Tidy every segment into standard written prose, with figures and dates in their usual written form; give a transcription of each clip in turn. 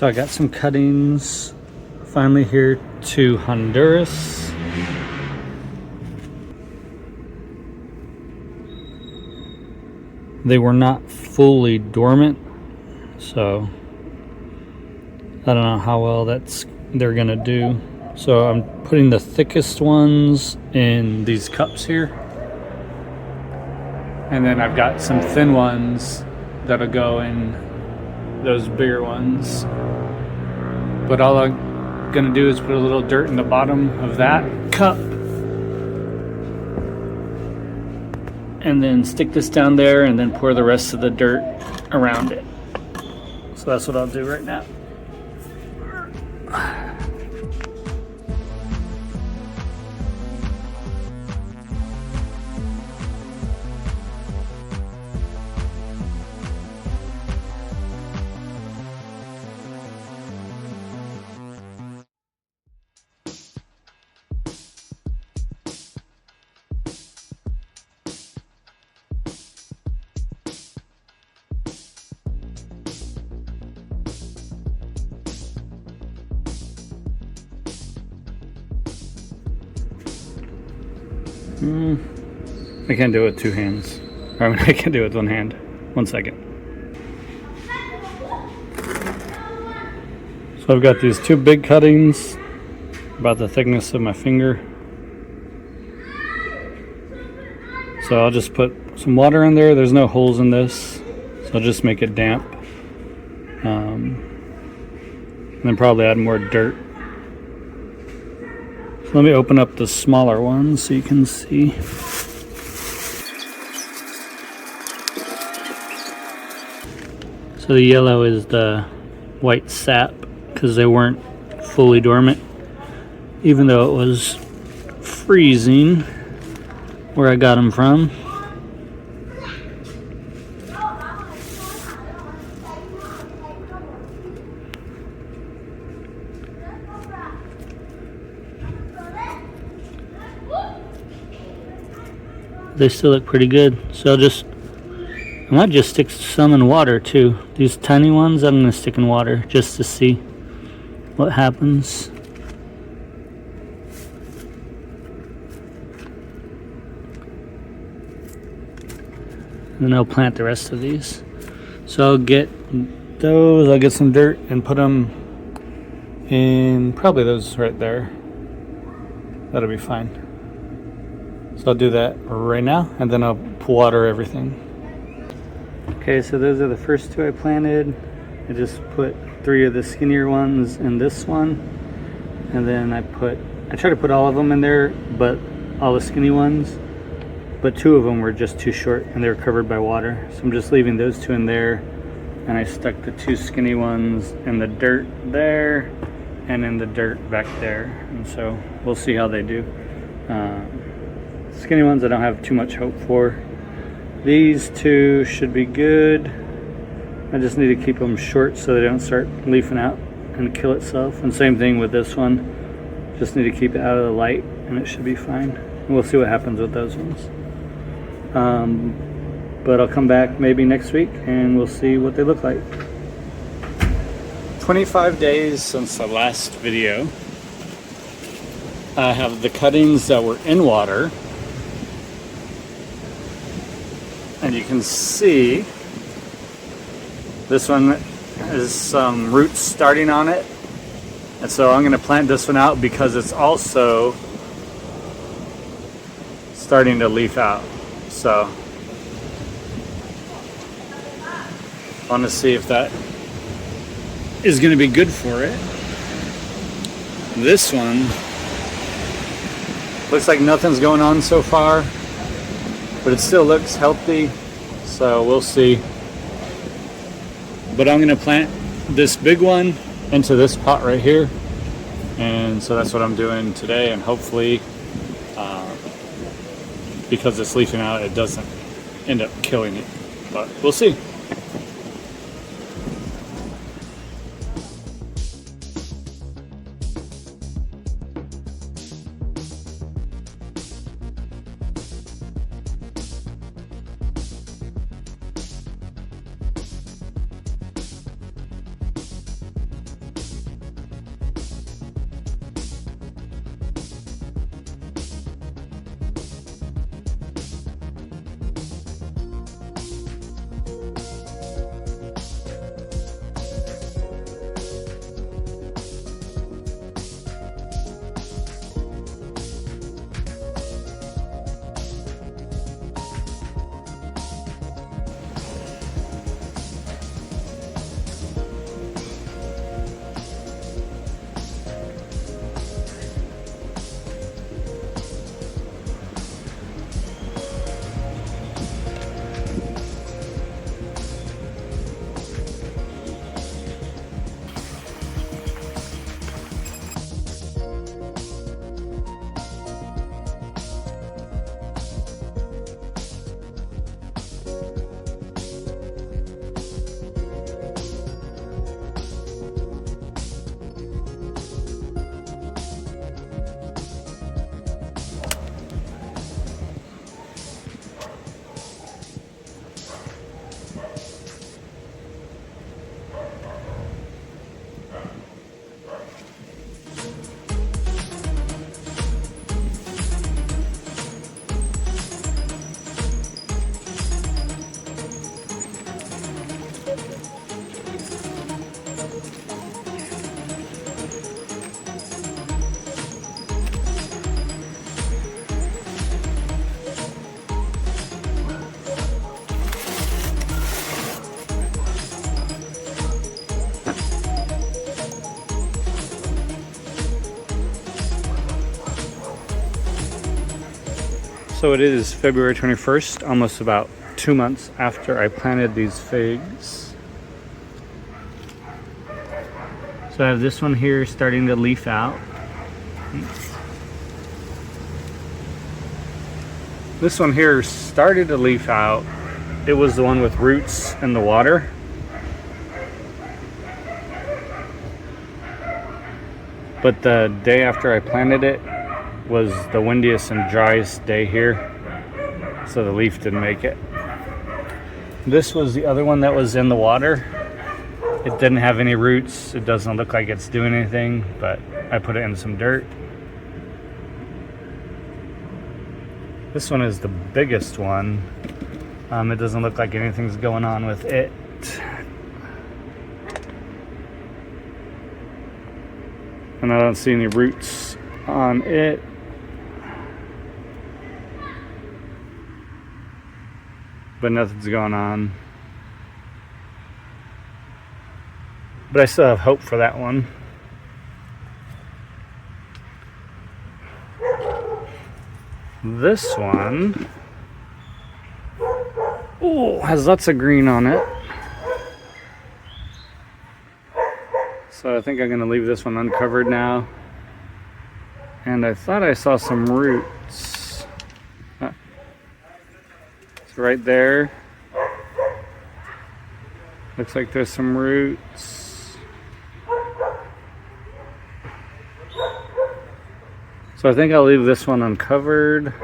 So I got some cuttings finally here to Honduras. They were not fully dormant, so I don't know how well they're gonna do. So I'm putting the thickest ones in these cups here, and then I've got some thin ones that'll go in those bigger ones. But all I'm gonna do is put a little dirt in the bottom of that cup, and then stick this down there, and then pour the rest of the dirt around it. So that's what I'll do right now. I can't do it with two hands. I mean, I can do it with one hand. 1 second. So I've got these two big cuttings, about the thickness of my finger. So I'll just put some water in there. There's no holes in this, so I'll just make it damp. And then probably add more dirt. So let me open up the smaller ones so you can see. So the yellow is the white sap because they weren't fully dormant, even though it was freezing where I got them from. They still look pretty good, so I might just stick some in water too. These tiny ones I'm gonna stick in water just to see what happens. And then I'll plant the rest of these. So I'll get those, I'll get some dirt and put them in probably those right there. That'll be fine. So I'll do that right now, and then I'll water everything. Okay, so those are the first two I planted. I just put 3 of the skinnier ones in this one, and then I try to put all of them in there, but all the skinny ones, but 2 of them were just too short and they were covered by water. So I'm just leaving those 2 in there, and I stuck the 2 skinny ones in the dirt there and in the dirt back there, and so we'll see how they do. Skinny ones I don't have too much hope for. These 2 should be good. I just need to keep them short so they don't start leafing out and kill itself. And same thing with this one. Just need to keep it out of the light and it should be fine. And we'll see what happens with those ones. But I'll come back maybe next week and we'll see what they look like. 25 days since the last video. I have the cuttings that were in water. And you can see this one has some roots starting on it. And so I'm going to plant this one out because it's also starting to leaf out. So I want to see if that is going to be good for it. This one looks like nothing's going on so far, but it still looks healthy, so we'll see. But I'm gonna plant this big one into this pot right here, and so that's what I'm doing today, and hopefully because it's leafing out, it doesn't end up killing it, but we'll see. So it is February 21st, almost about 2 months after I planted these figs. So I have this one here starting to leaf out. This one here started to leaf out. It was the one with roots in the water. But the day after I planted it was the windiest and driest day here, so the leaf didn't make it. This was the other one that was in the water. It didn't have any roots. It doesn't look like it's doing anything, but I put it in some dirt. This one is the biggest one. It doesn't look like anything's going on with it. And I don't see any roots on it. But nothing's going on. But I still have hope for that one. This one, ooh, has lots of green on it. So I think I'm gonna leave this one uncovered now. And I thought I saw some roots. It's right there. Looks like there's some roots. So I think I'll leave this one uncovered.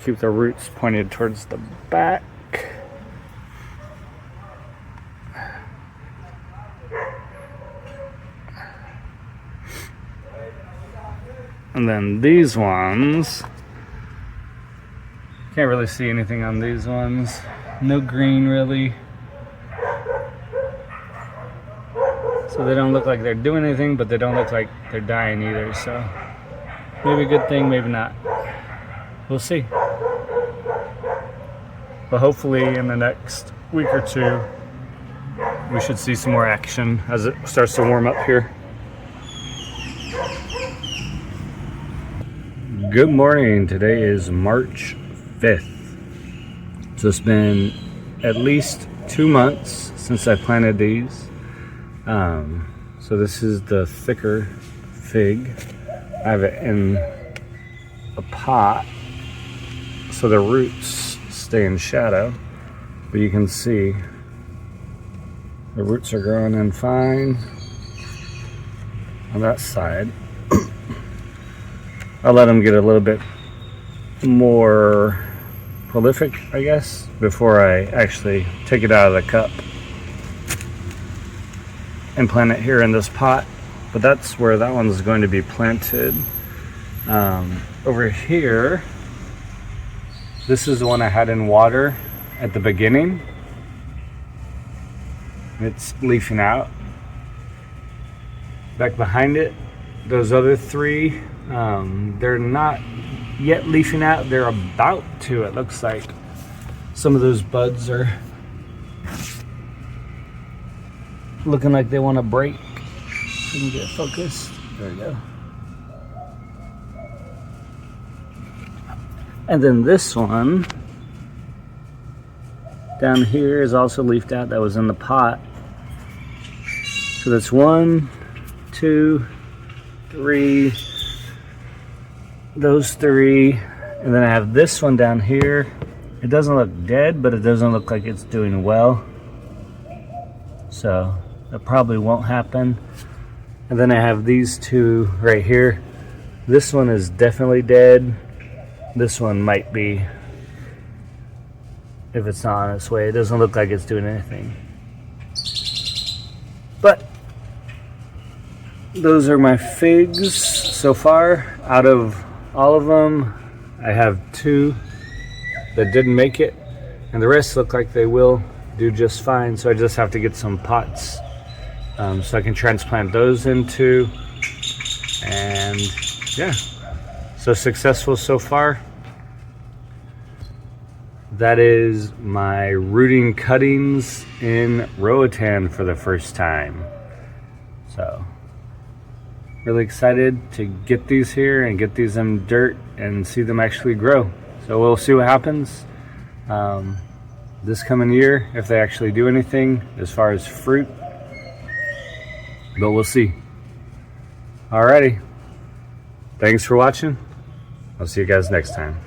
Keep the roots pointed towards the back. And then these ones, can't really see anything on these ones. No green really. So they don't look like they're doing anything, but they don't look like they're dying either, so maybe a good thing, maybe not. We'll see. But hopefully in the next week or two, we should see some more action as it starts to warm up here. Good morning. Today is March 5th. So it's been at least 2 months since I planted these. So this is the thicker fig. I have it in a pot so the roots stay in shadow, but you can see the roots are growing in fine on that side. I'll let them get a little bit more prolific, I guess, before I actually take it out of the cup and plant it here in this pot. But that's where that one's going to be planted. Over here, this is the one I had in water at the beginning. It's leafing out. Back behind it, those other three, they're not yet leafing out. They're about to, it looks like. Some of those buds are looking like they want to break. Let me get focused. There we go. And then this one down here is also leafed out. That was in the pot. So that's 1, 2, 3. Those 3. And then I have this one down here. It doesn't look dead, but it doesn't look like it's doing well. So that probably won't happen. And then I have these 2 right here. This one is definitely dead. This one might be, if it's not on its way. It doesn't look like it's doing anything. But those are my figs so far. Out of all of them, I have 2 that didn't make it, and the rest look like they will do just fine. So I just have to get some pots so I can transplant those into. And yeah, so successful so far. That is my rooting cuttings in Roatan for the first time. So really excited to get these here and get these in dirt and see them actually grow. So we'll see what happens this coming year, if they actually do anything as far as fruit, but we'll see. Alrighty, thanks for watching. I'll see you guys next time.